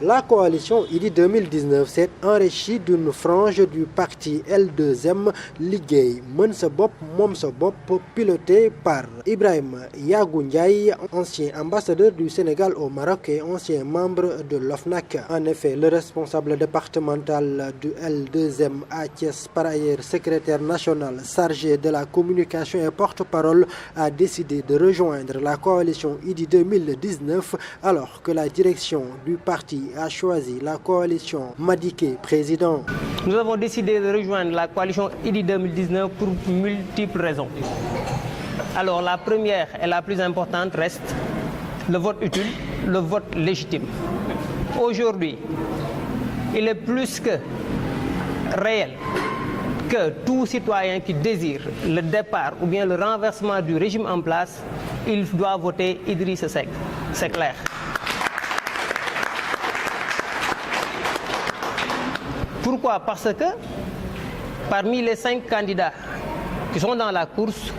La coalition IDI 2019 s'est enrichie d'une frange du parti L2M Liggéey Mën Sa Bopp Moom Sa Bopp, piloté par Ibrahima Yagou Ndiaye, ancien ambassadeur du Sénégal au Maroc et ancien membre de l'OFNAC. En effet, le responsable départemental du L2M à Thiès, par ailleurs secrétaire national chargé de la communication et porte-parole, a décidé de rejoindre la coalition IDI 2019 alors que la direction du parti a choisi la coalition Madické président. Nous avons décidé de rejoindre la coalition IDI 2019 pour multiples raisons. Alors la première et la plus importante reste le vote utile, le vote légitime. Aujourd'hui, il est plus que réel que tout citoyen qui désire le départ ou bien le renversement du régime en place, il doit voter Idrissa Seck. C'est clair. Pourquoi? Parce que parmi les 5 candidats qui sont dans la course,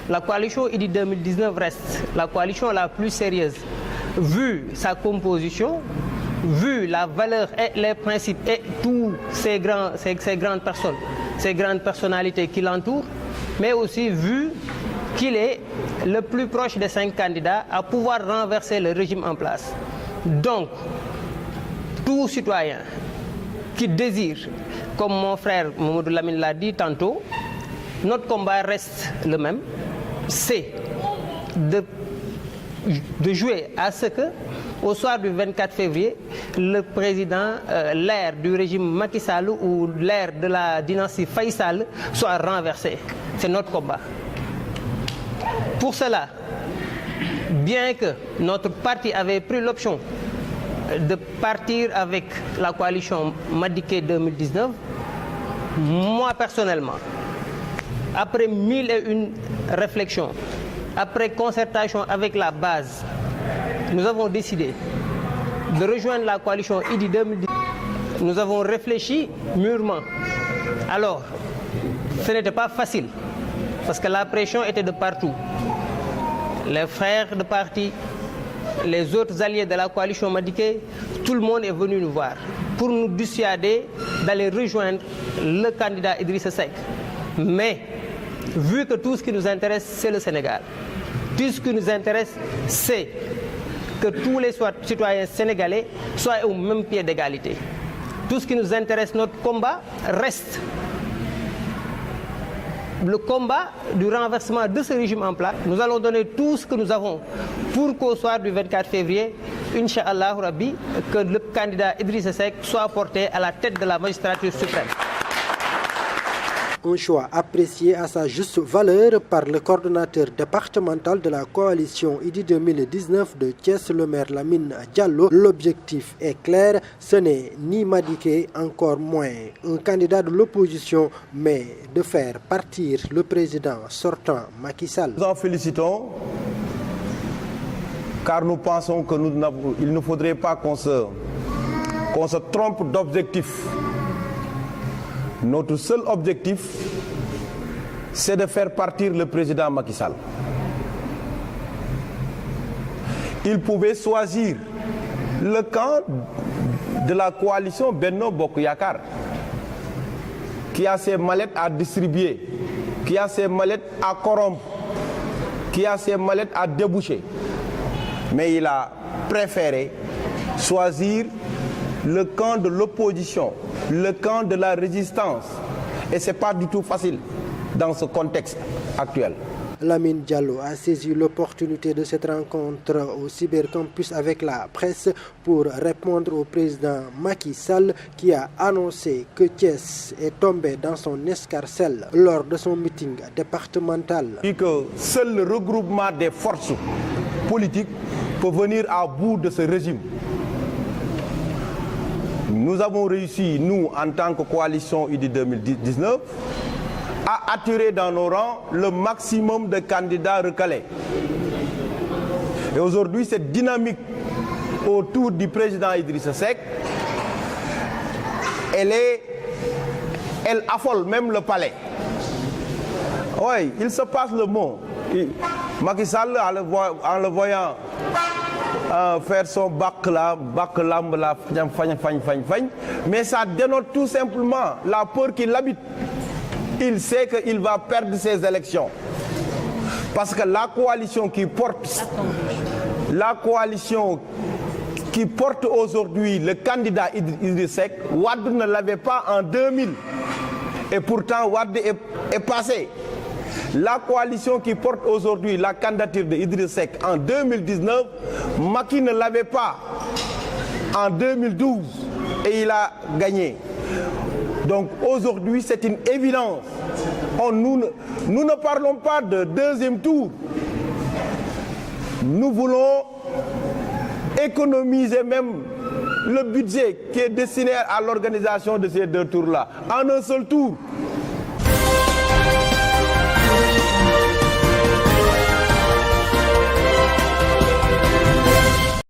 la coalition IDI 2019 reste la coalition la plus sérieuse, vu sa composition, vu la valeur et les principes et tous ces grandes personnes, ces grandes personnalités qui l'entourent, mais aussi vu qu'il est le plus proche des 5 candidats à pouvoir renverser le régime en place. Donc, tout citoyen qui désire, comme mon frère Mamadou Lamine l'a dit tantôt, notre combat reste le même, c'est de jouer à ce que, au soir du 24 février, le président, l'ère du régime Macky Sall ou l'ère de la dynastie Faye Sall soit renversé. C'est notre combat. Pour cela, bien que notre parti avait pris l'option de partir avec la coalition Madické 2019, moi personnellement, après 1001 réflexions, après concertation avec la base, nous avons décidé de rejoindre la coalition IDI 2019. Nous avons réfléchi mûrement. Alors, ce n'était pas facile, parce que la pression était de partout. Les frères de parti, les autres alliés de la coalition Madické, tout le monde est venu nous voir pour nous dissuader d'aller rejoindre le candidat Idrissa Seck. Mais, vu que tout ce qui nous intéresse, c'est le Sénégal, tout ce qui nous intéresse, c'est que tous les citoyens sénégalais soient au même pied d'égalité. Tout ce qui nous intéresse, notre combat reste le combat du renversement de ce régime en place. Nous allons donner tout ce que nous avons pour qu'au soir du 24 février, Inch'Allah Rabbi, que le candidat Idrissa Seck soit porté à la tête de la magistrature suprême. Un choix apprécié à sa juste valeur par le coordonnateur départemental de la coalition IDI 2019 de Thiès, le maire Lamine Diallo. L'objectif est clair, ce n'est ni Madické, encore moins un candidat de l'opposition, mais de faire partir le président sortant Macky Sall. Nous en félicitons, car nous pensons qu'il ne faudrait pas qu'on se trompe d'objectif. Notre seul objectif, c'est de faire partir le président Macky Sall. Il pouvait choisir le camp de la coalition Benno Bokk Yakaar, qui a ses mallettes à distribuer, qui a ses mallettes à corrompre, qui a ses mallettes à déboucher. Mais il a préféré choisir le camp de l'opposition, le camp de la résistance. Et ce n'est pas du tout facile dans ce contexte actuel. Lamine Diallo a saisi l'opportunité de cette rencontre au cybercampus avec la presse pour répondre au président Macky Sall qui a annoncé que Thiès est tombé dans son escarcelle lors de son meeting départemental. Et que seul le regroupement des forces politiques peut venir à bout de ce régime. Nous avons réussi, nous, en tant que coalition IDI 2019, à attirer dans nos rangs le maximum de candidats recalés. Et aujourd'hui, cette dynamique autour du président Idrissa Seck, elle affole même le palais. Oui, il se passe le mot. Macky Sall, en le voyant faire son bac lamb là, mais ça dénote tout simplement la peur qu'il habite. Il sait qu'il va perdre ses élections. Parce que la coalition qui porte aujourd'hui le candidat Idriss Seck, Wade ne l'avait pas en 2000. Et pourtant, Wade est passé. La coalition qui porte aujourd'hui la candidature de Idriss Seck en 2019, Macky ne l'avait pas en 2012 et il a gagné. Donc aujourd'hui, c'est une évidence. Nous ne parlons pas de deuxième tour. Nous voulons économiser même le budget qui est destiné à l'organisation de ces deux tours-là en un seul tour.